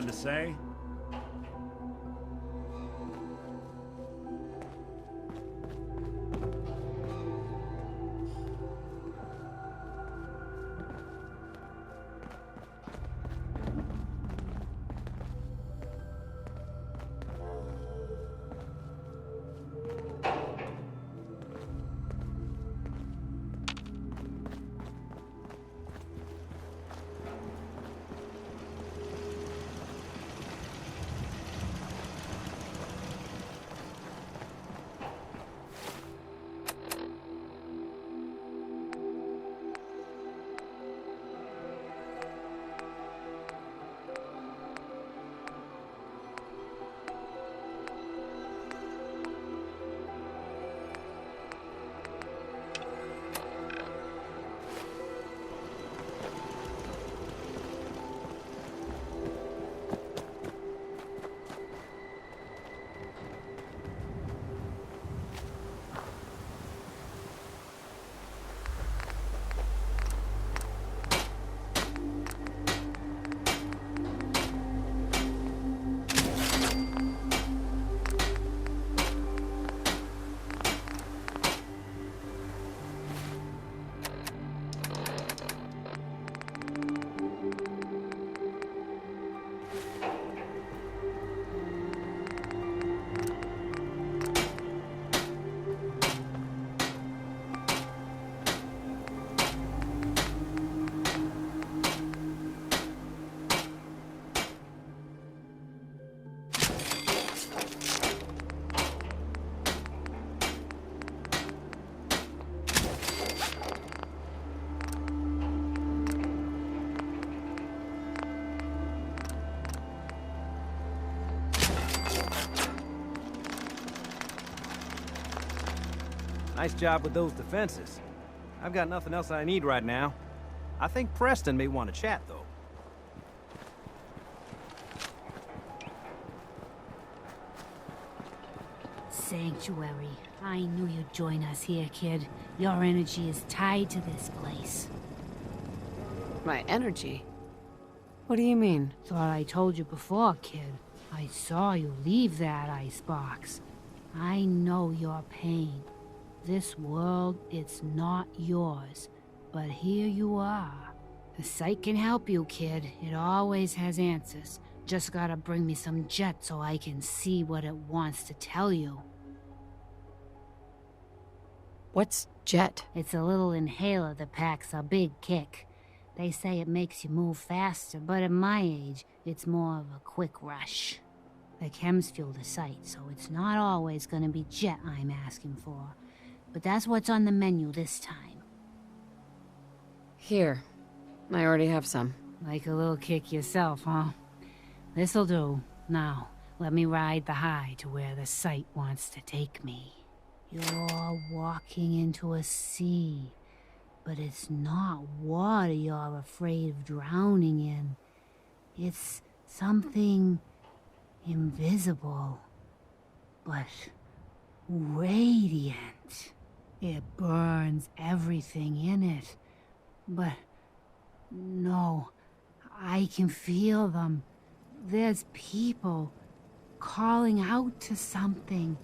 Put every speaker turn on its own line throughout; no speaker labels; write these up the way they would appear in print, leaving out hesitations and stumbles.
to say?
Nice job with those defenses. I've got nothing else I need right now. I think Preston may want to chat, though.
Sanctuary. I knew you'd join us here, kid. Your energy is tied to this place.
My energy? What do you mean?
Thought I told you before, kid. I saw you leave that icebox. I know your pain. This world, it's not yours. But here you are. The site can help you, kid. It always has answers. Just gotta bring me some jet so I can see what it wants to tell you.
What's jet?
It's a little inhaler that packs a big kick. They say it makes you move faster, but at my age, it's more of a quick rush. The chems fuel the site, so it's not always gonna be jet I'm asking for. But that's what's on the menu this time.
Here. I already have some.
Like a little kick yourself, huh? This'll do. Now, let me ride the high to where the site wants to take me. You're walking into a sea, but it's not water you're afraid of drowning in. It's something invisible, but radiant. It burns everything in it, but no, I can feel them. There's people calling out to something,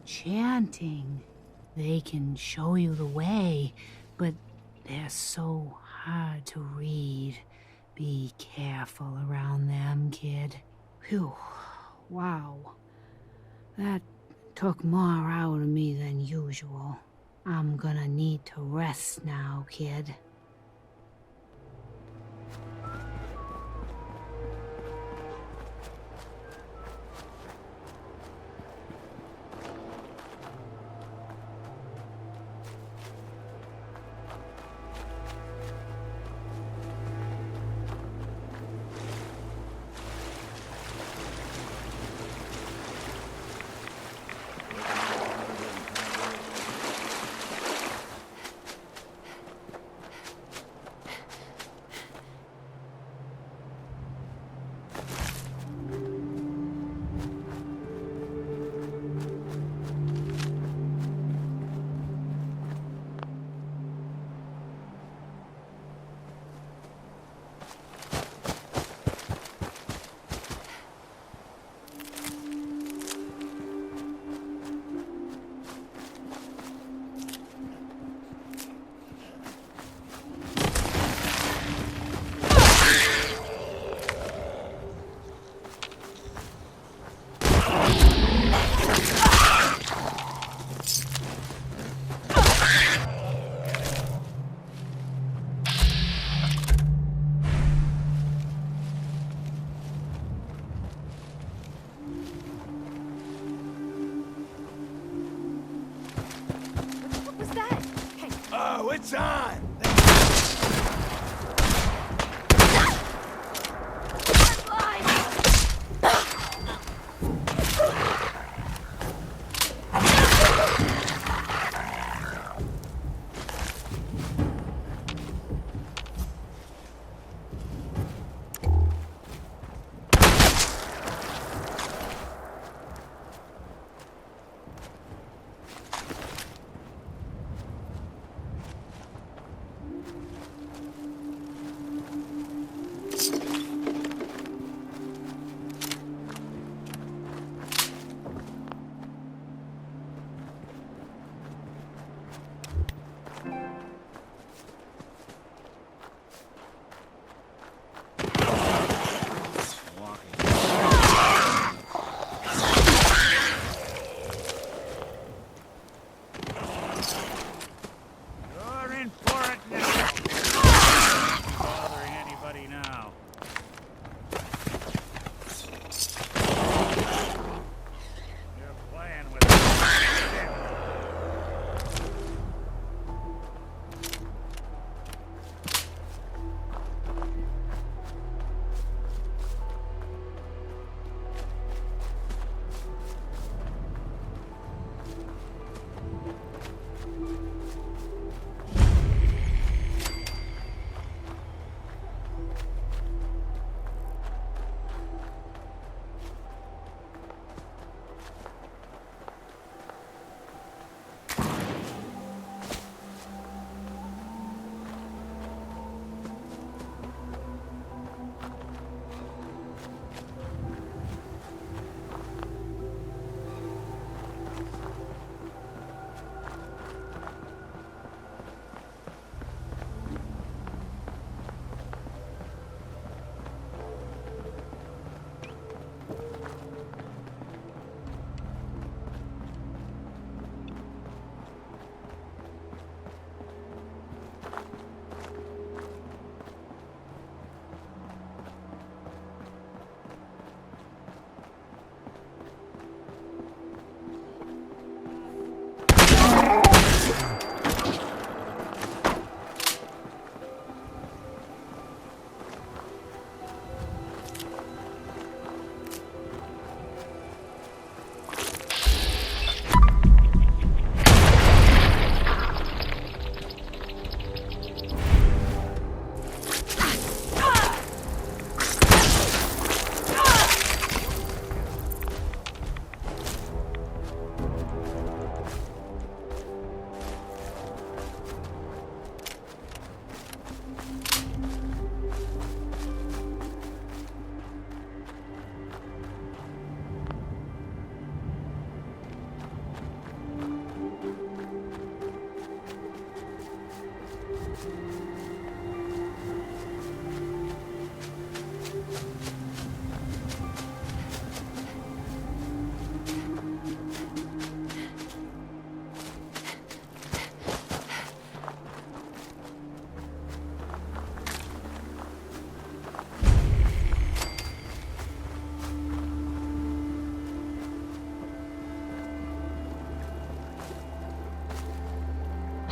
chanting. They can show you the way, but they're so hard to read. Be careful around them, kid. Phew, wow. That took more out of me than usual. I'm gonna need to rest now, kid.
Oh, it's on!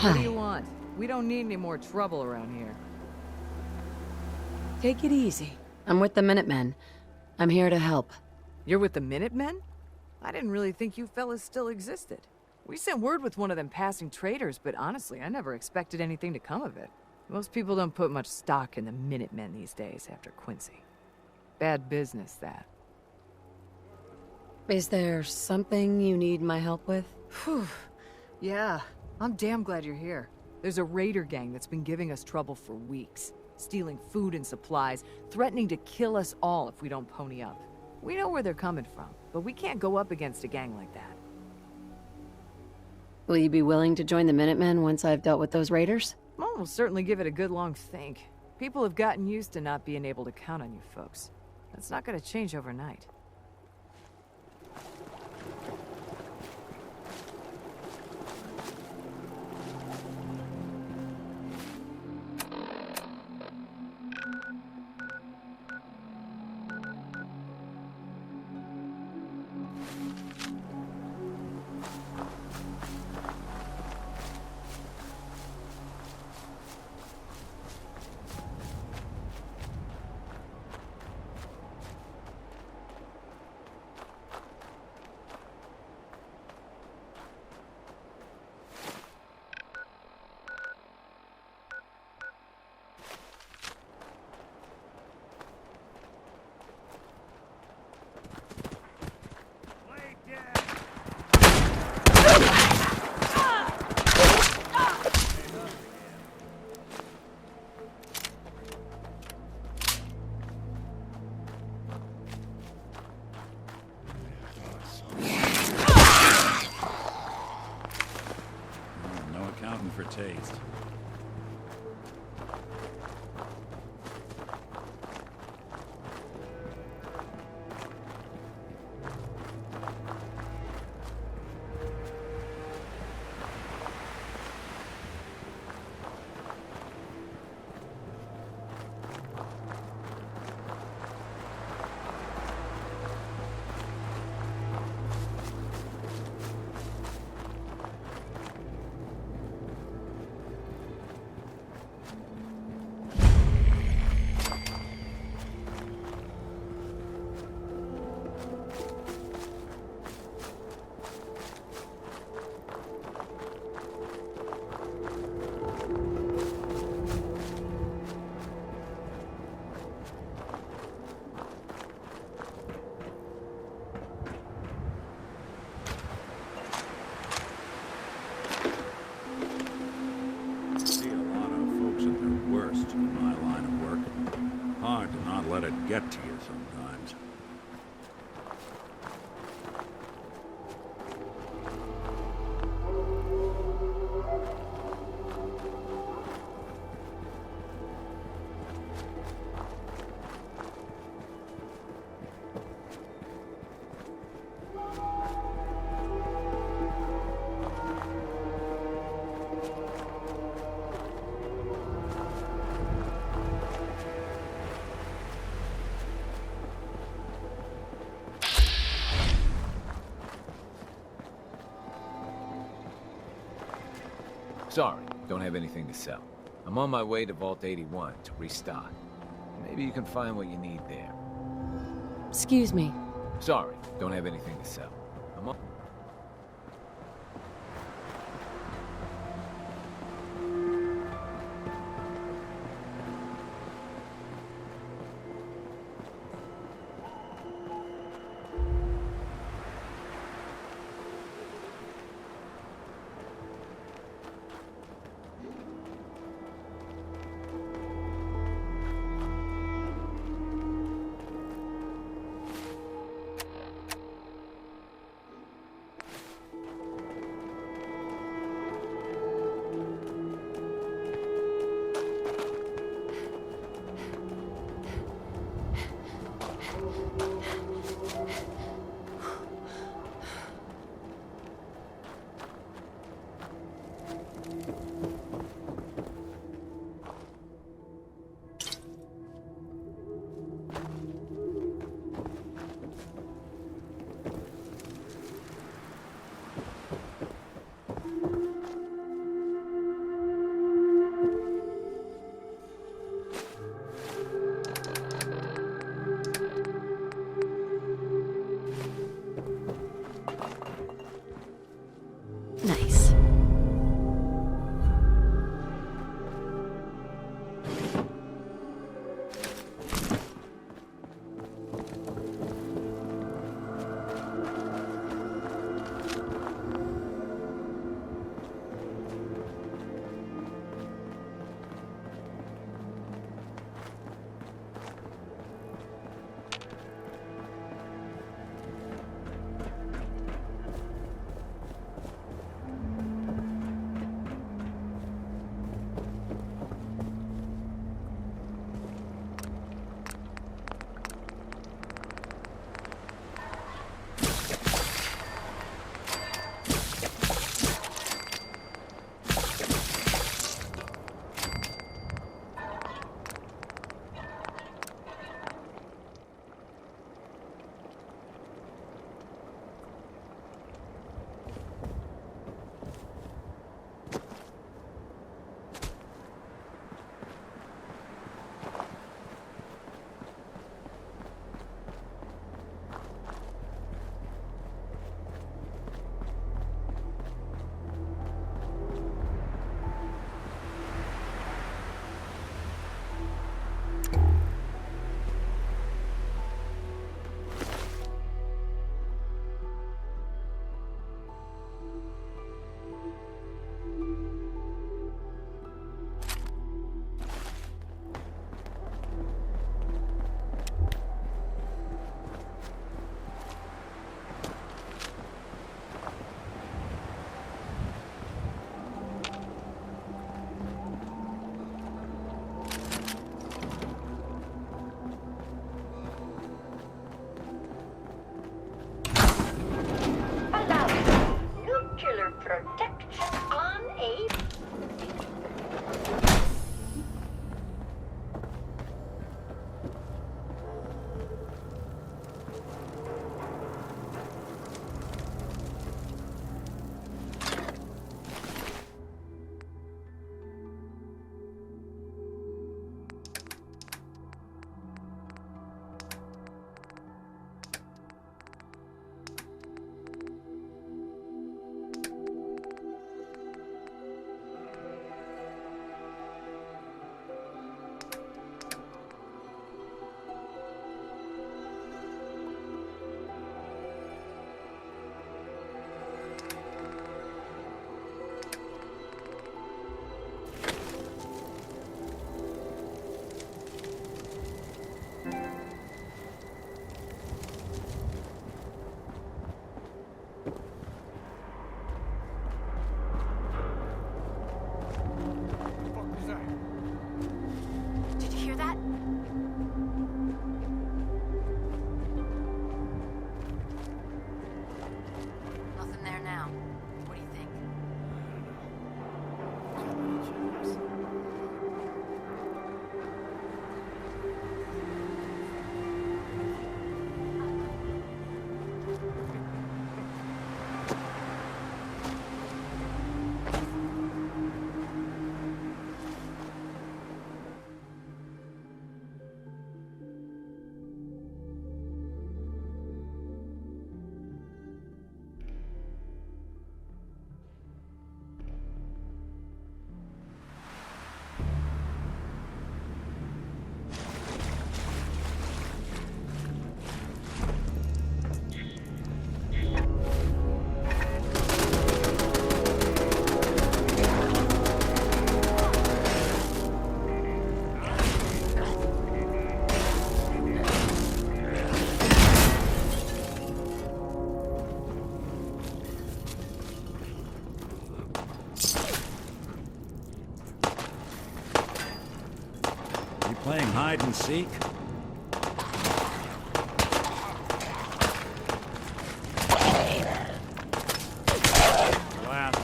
What do you want? We don't need any more trouble around here.
Take it easy. I'm with the Minutemen. I'm here to help.
You're with the Minutemen? I didn't really think you fellas still existed. We sent word with one of them passing traders, but honestly, I never expected anything to come of it. Most people don't put much stock in the Minutemen these days after Quincy. Bad business, that.
Is there something you need my help with?
Whew. Yeah, I'm damn glad you're here. There's a raider gang that's been giving us trouble for weeks. Stealing food and supplies, threatening to kill us all if we don't pony up. We know where they're coming from, but we can't go up against a gang like that.
Will you be willing to join the Minutemen once I've dealt with those raiders?
Well, we'll certainly give it a good long think. People have gotten used to not being able to count on you folks. That's not gonna change overnight.
taste. See a lot of folks at their worst in my line of work. Hard to not let it get to you sometimes.
Sorry, don't have anything to sell. I'm on my way to Vault 81 to restock. Maybe you can find what you need there.
Excuse me.
Sorry, don't have anything to sell. I'm on...
Playing hide and seek? Last.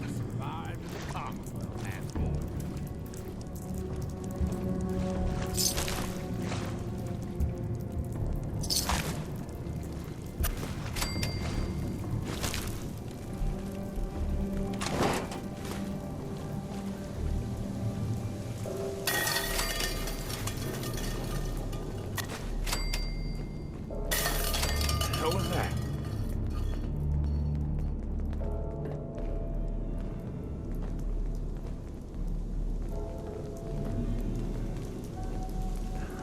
Survived the Commonwealth, asshole. What was that?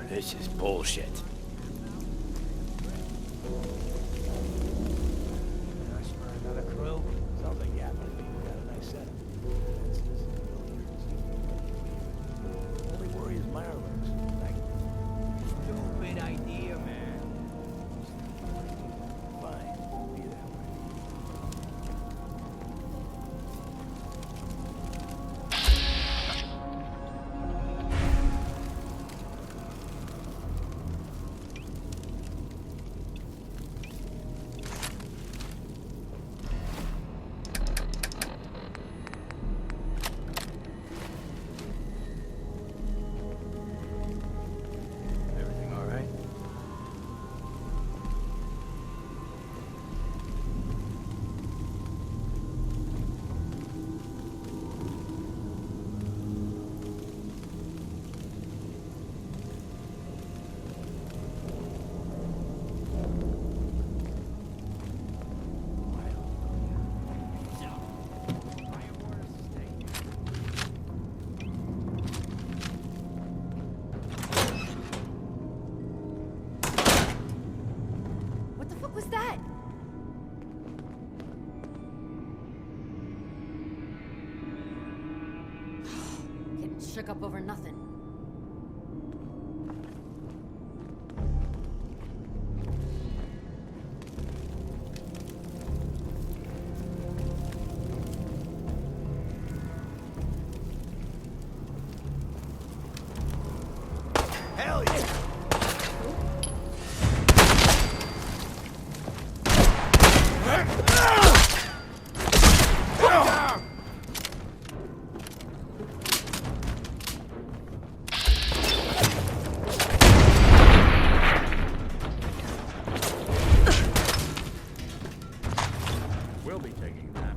This is bullshit.
Nice for another crew. Sounds like Yappa. We got a nice set. Only worry is Mirelurks. Stupid idea, man. Fine. Be that way.
Everything all right?
What the fuck was that? Getting shook up over nothing.
Hell yeah!
We'll be taking that.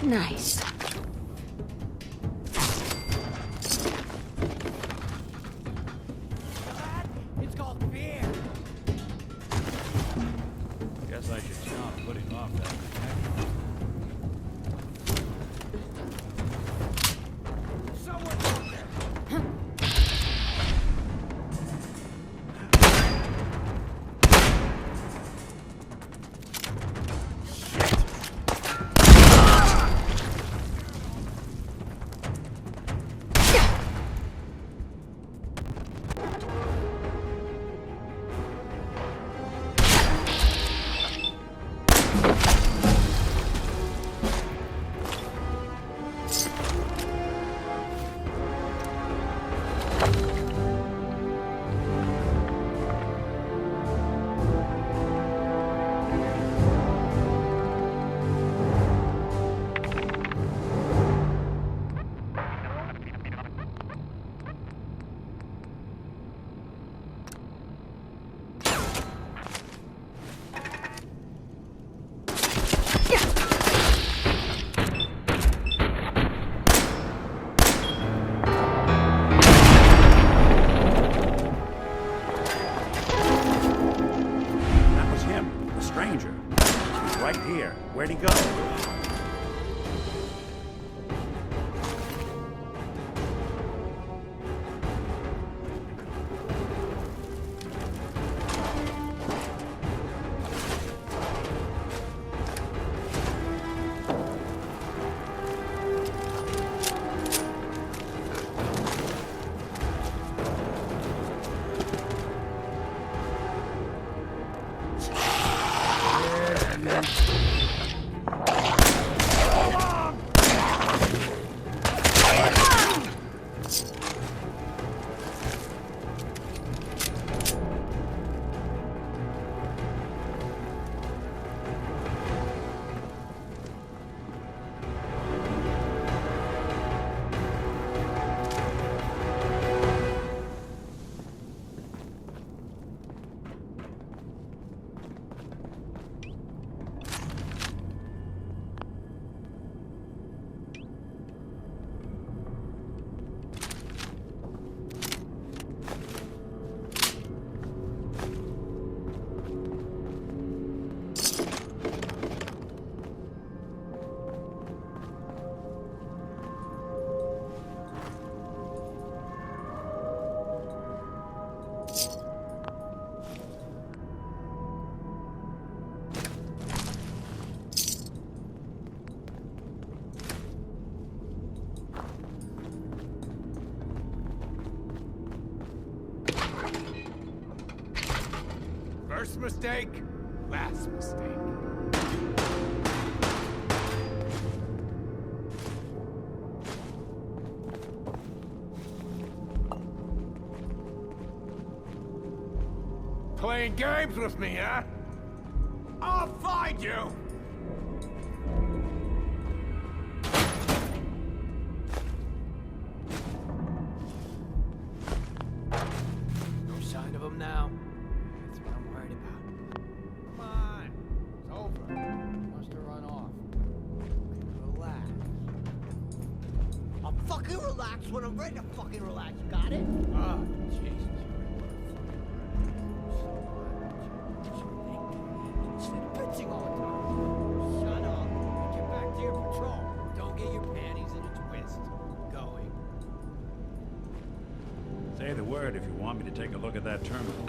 Nice.
It's called beer.
Guess I should stop putting off that protection.
Someone out there.
That was him, the stranger. He's right here. Where'd he go?
First mistake, last mistake. Playing games with me, huh? I'll find you!
No sign of him now. That's what I'm worried about. Come on. It's over. Must have run off. Relax.
I'll fucking relax when I'm ready to fucking relax. Got it?
Ah, Jesus.
Instead of bitching all the time. Shut up and get back to your patrol.
Don't get your panties in a twist. Going.
Say the word if you want me to take a look at that terminal.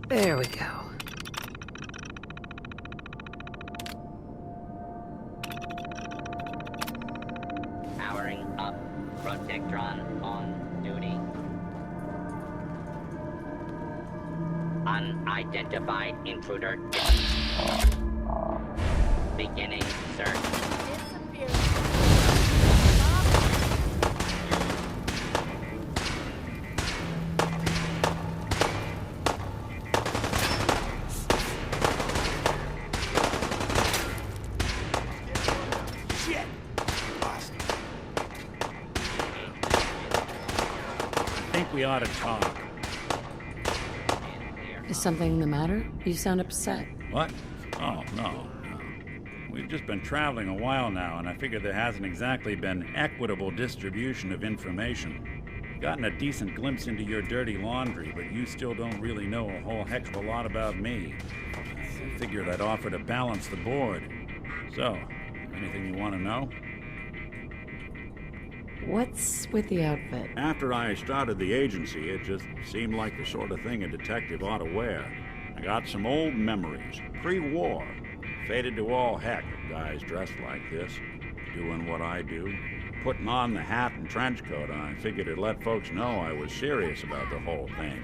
There we go.
Powering up. Protectron on duty. Unidentified intruder. Beginning search. We ought to talk.
Is something the matter? You sound upset.
What? Oh, no. We've just been traveling a while now, and I figure there hasn't exactly been equitable distribution of information. Gotten a decent glimpse into your dirty laundry, but you still don't really know a whole heck of a lot about me. I figured I'd offer to balance the board. So, anything you want to know?
What's with the outfit?
After I started the agency, it just seemed like the sort of thing a detective ought to wear. I got some old memories, pre-war. Faded to all heck of guys dressed like this, doing what I do. Putting on the hat and trench coat, I figured it'd let folks know I was serious about the whole thing.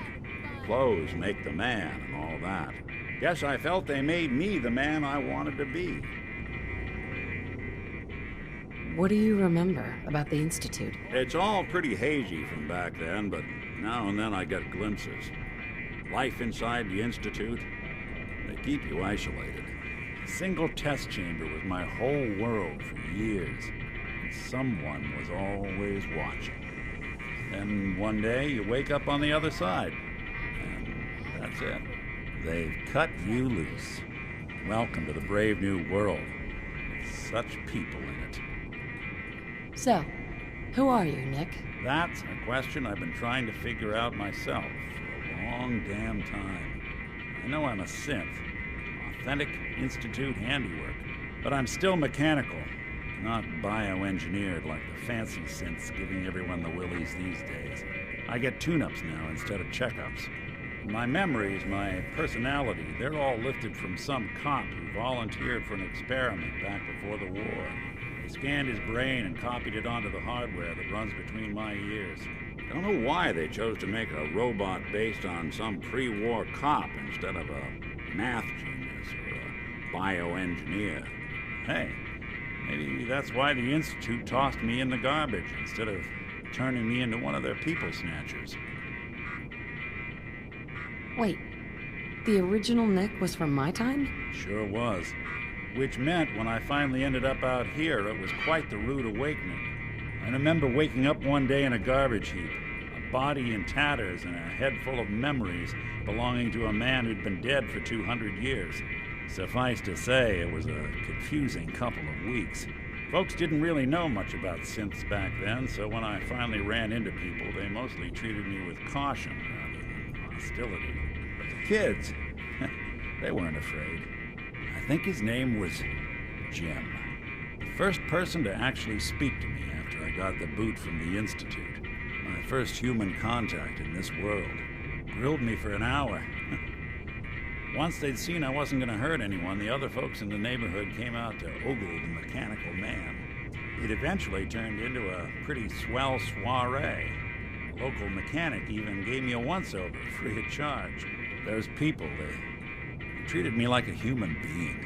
Clothes make the man and all that. Guess I felt they made me the man I wanted to be.
What do you remember about the Institute?
It's all pretty hazy from back then, but now and then I get glimpses. Life inside the Institute, they keep you isolated. A single test chamber was my whole world for years, and someone was always watching. Then one day you wake up on the other side, and that's it. They've cut you loose. Welcome to the brave new world, with such people in it.
So, who are you, Nick?
That's a question I've been trying to figure out myself for a long damn time. I know I'm a synth, authentic Institute handiwork, but I'm still mechanical, not bioengineered like the fancy synths giving everyone the willies these days. I get tune-ups now instead of checkups. My memories, my personality, they're all lifted from some cop who volunteered for an experiment back before the war. They scanned his brain and copied it onto the hardware that runs between my ears. I don't know why they chose to make a robot based on some pre-war cop instead of a math genius or a bioengineer. Hey, Maybe that's why the Institute tossed me in the garbage instead of turning me into one of their people snatchers.
Wait, the original Nick was from my time?
Sure was. Which meant when I finally ended up out here, it was quite the rude awakening. I remember waking up one day in a garbage heap, a body in tatters and a head full of memories belonging to a man who'd been dead for 200 years. Suffice to say, it was a confusing couple of weeks. Folks didn't really know much about synths back then, so when I finally ran into people, they mostly treated me with caution rather than hostility. But the kids, they weren't afraid. I think his name was Jim. The first person to actually speak to me after I got the boot from the Institute. My first human contact in this world. Grilled me for an hour. Once they'd seen I wasn't going to hurt anyone, the other folks in the neighborhood came out to ogle the mechanical man. It eventually turned into a pretty swell soiree. The local mechanic even gave me a once-over, free of charge. Those people, they treated me like a human being.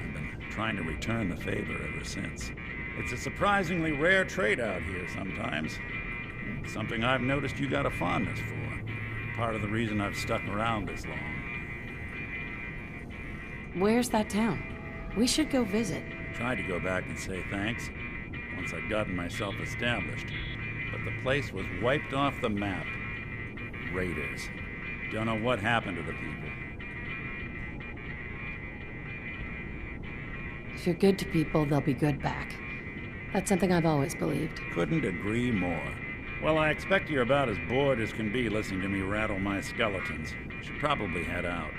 I've been trying to return the favor ever since. It's a surprisingly rare trait out here sometimes. Something I've noticed you got a fondness for. Part of the reason I've stuck around this long.
Where's that town? We should go visit.
Tried to go back and say thanks once I'd gotten myself established. But the place was wiped off the map. Raiders. Don't know what happened to the people.
If you're good to people, they'll be good back. That's something I've always believed.
Couldn't agree more. Well, I expect you're about as bored as can be listening to me rattle my skeletons. Should probably head out.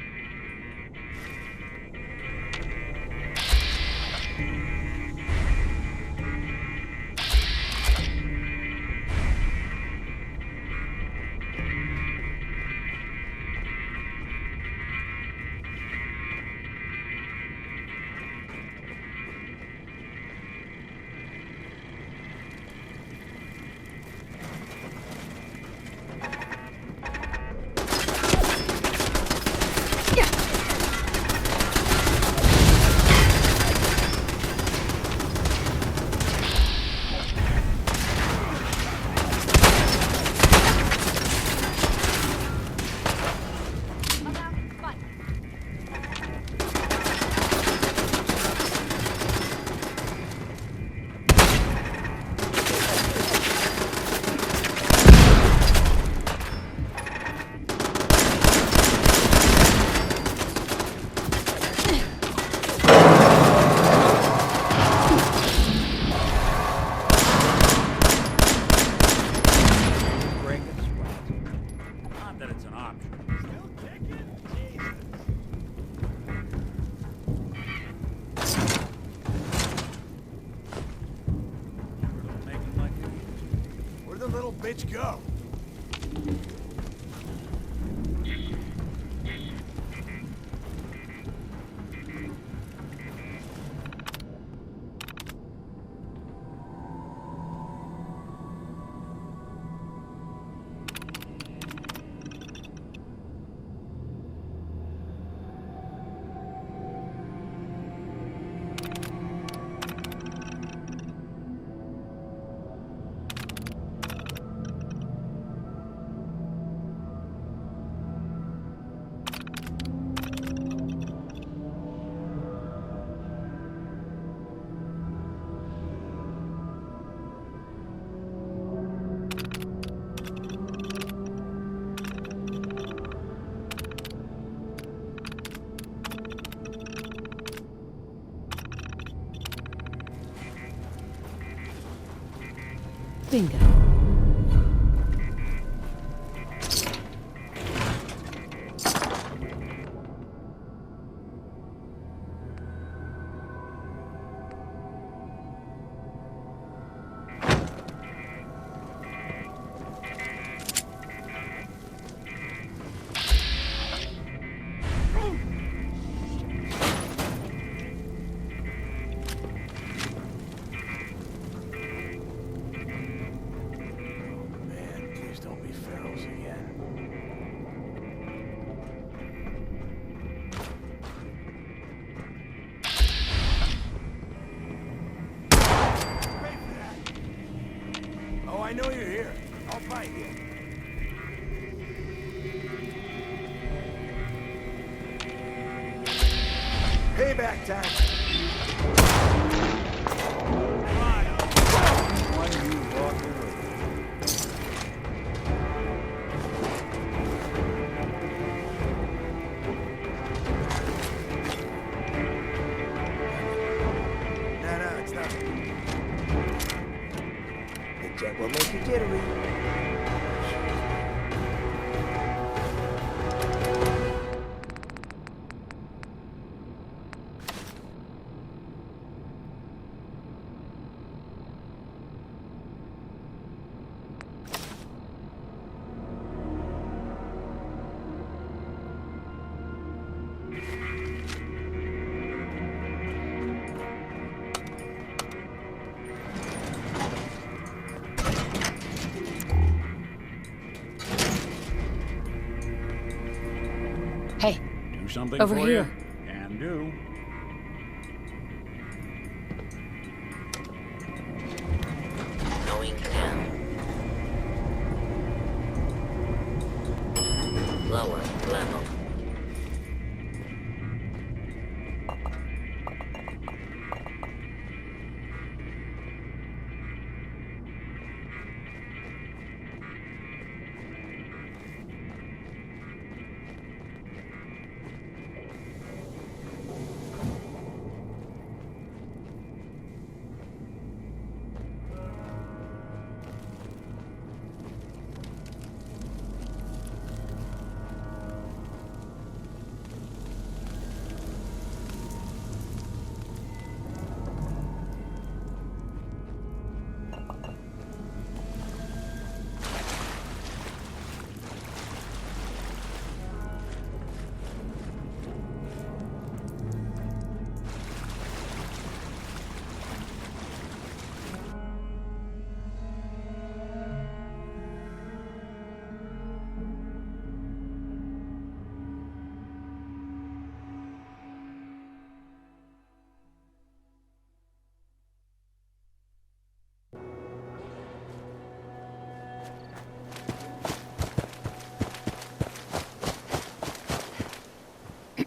Bitch, go!
Bingo.
I know you're here. I'll find you. Payback time. Why are you walking away? No, it's not. The jet will make you jittery.
Hey,
Do something
over
for
here.
you? Can do.
Going down. Lower level.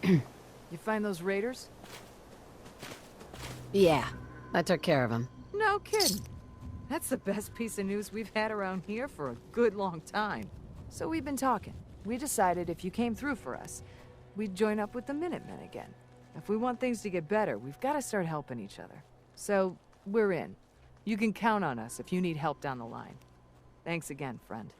You find those raiders?
Yeah, I took care of him.
No kidding. That's the best piece of news we've had around here for a good long time. So we've been talking. We decided if you came through for us, we'd join up with the Minutemen again. If we want things to get better, we've got to start helping each other. So, we're in. You can count on us if you need help down the line. Thanks again, friend.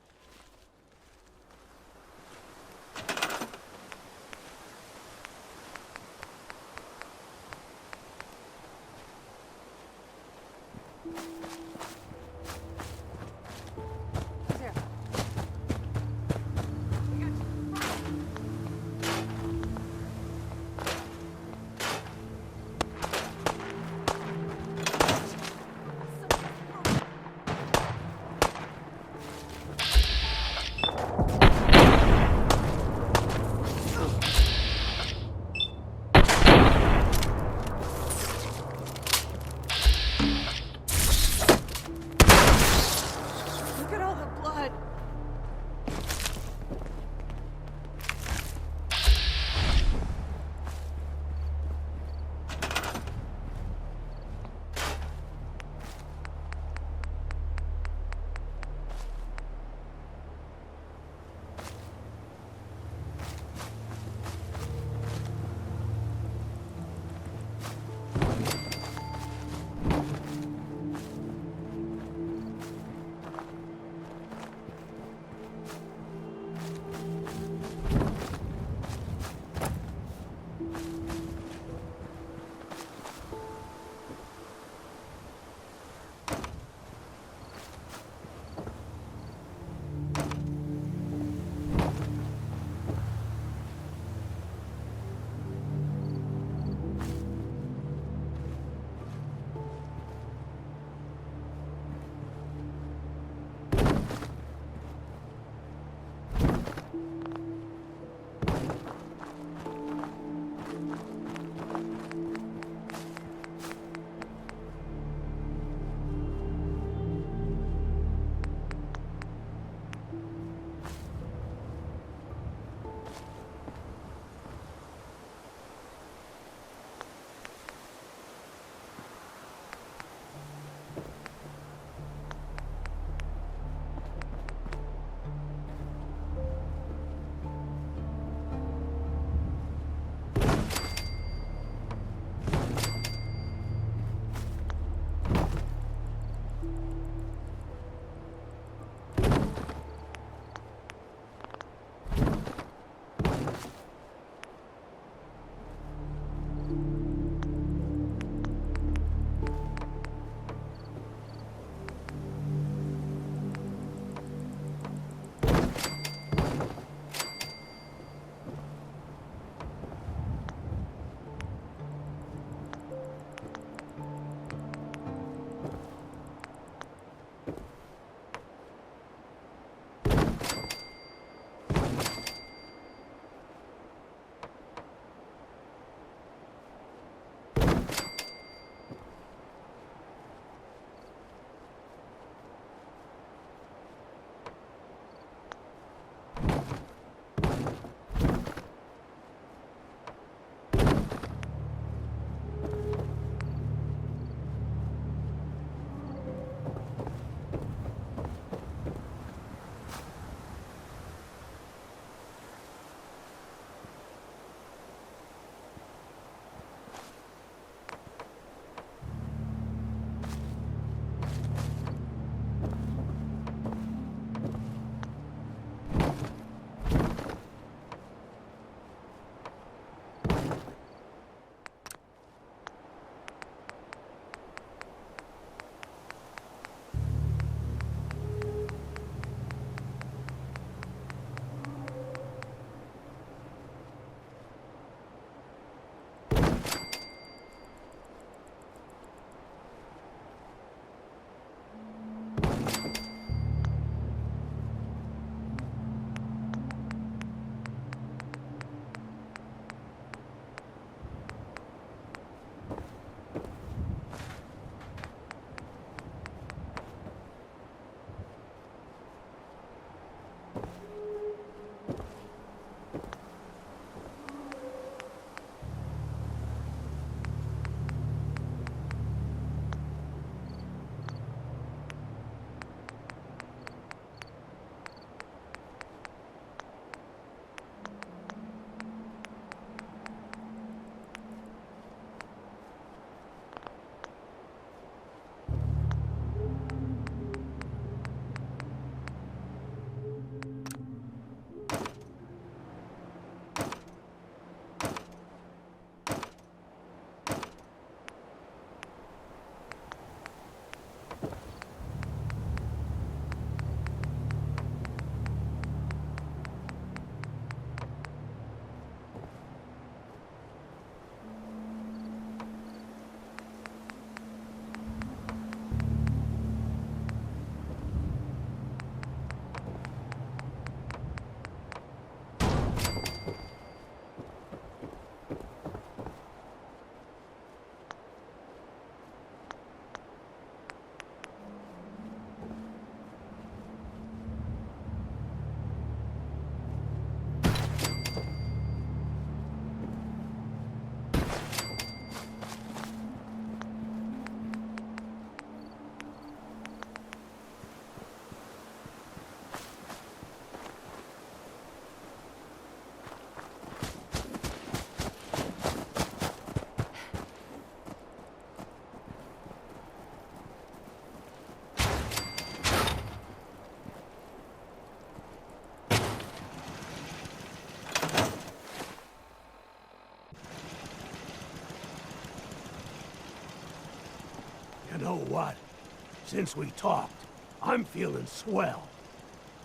Since we talked, I'm feeling swell.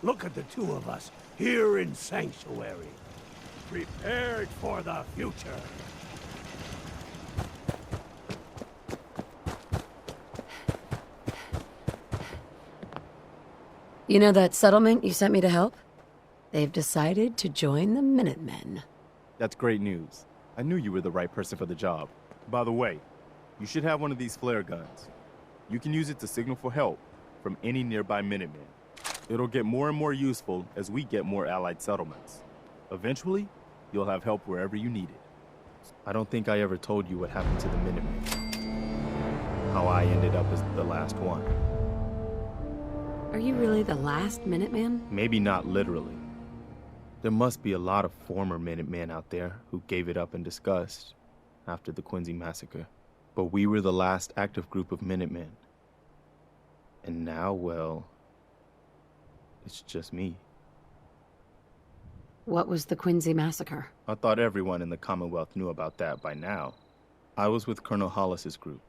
Look at the two of us here in Sanctuary. Prepared for the future.
You know that settlement you sent me to help? They've decided to join the Minutemen.
That's great news. I knew you were the right person for the job. By the way, you should have one of these flare guns. You can use it to signal for help from any nearby Minutemen. It'll get more and more useful as we get more allied settlements. Eventually, you'll have help wherever you need it. I don't think I ever told you what happened to the Minutemen. How I ended up as the last one.
Are you really the last Minuteman?
Maybe not literally. There must be a lot of former Minutemen out there who gave it up in disgust after the Quincy massacre. But we were the last active group of Minutemen. And now, well, it's just me.
What was the Quincy massacre?
I thought everyone in the Commonwealth knew about that by now. I was with Colonel Hollis's group.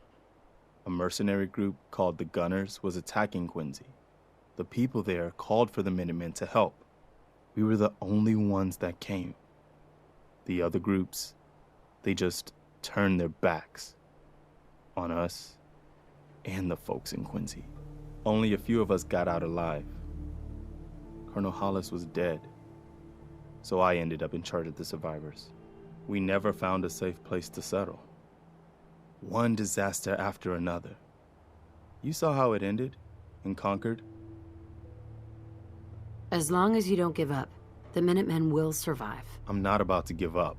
A mercenary group called the Gunners was attacking Quincy. The people there called for the Minutemen to help. We were the only ones that came. The other groups, they just turned their backs on us and the folks in Quincy. Only a few of us got out alive. Colonel Hollis was dead, so I ended up in charge of the survivors. We never found a safe place to settle. One disaster after another. You saw how it ended in Concord?
As long as you don't give up, the Minutemen will survive.
I'm not about to give up,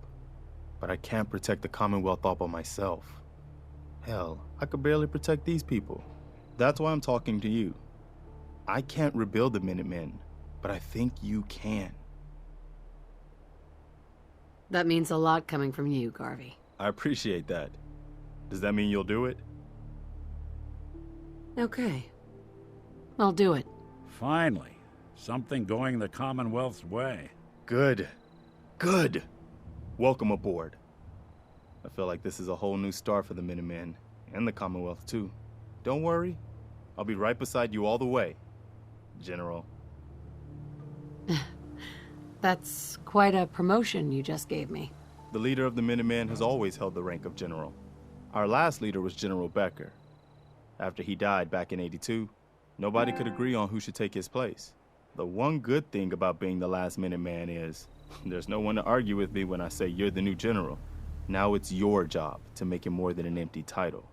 but I can't protect the Commonwealth all by myself. Hell, I could barely protect these people. That's why I'm talking to you. I can't rebuild the Minutemen, but I think you can.
That means a lot coming from you, Garvey.
I appreciate that. Does that mean you'll do it?
Okay. I'll do it.
Finally. Something going the Commonwealth's way.
Good. Good. Welcome aboard. I feel like this is a whole new start for the Minutemen, and the Commonwealth too. Don't worry. I'll be right beside you all the way, General.
That's quite a promotion you just gave me.
The leader of the Minutemen has always held the rank of General. Our last leader was General Becker. After he died back in '82, nobody could agree on who should take his place. The one good thing about being the last Minuteman is there's no one to argue with me when I say you're the new general. Now it's your job to make it more than an empty title.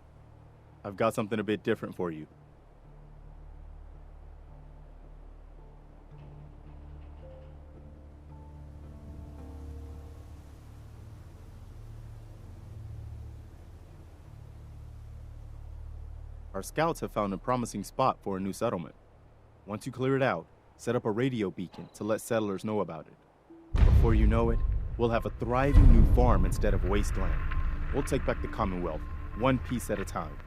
I've got something a bit different for you. Our scouts have found a promising spot for a new settlement. Once you clear it out, set up a radio beacon to let settlers know about it. Before you know it, we'll have a thriving new farm instead of wasteland. We'll take back the Commonwealth, one piece at a time.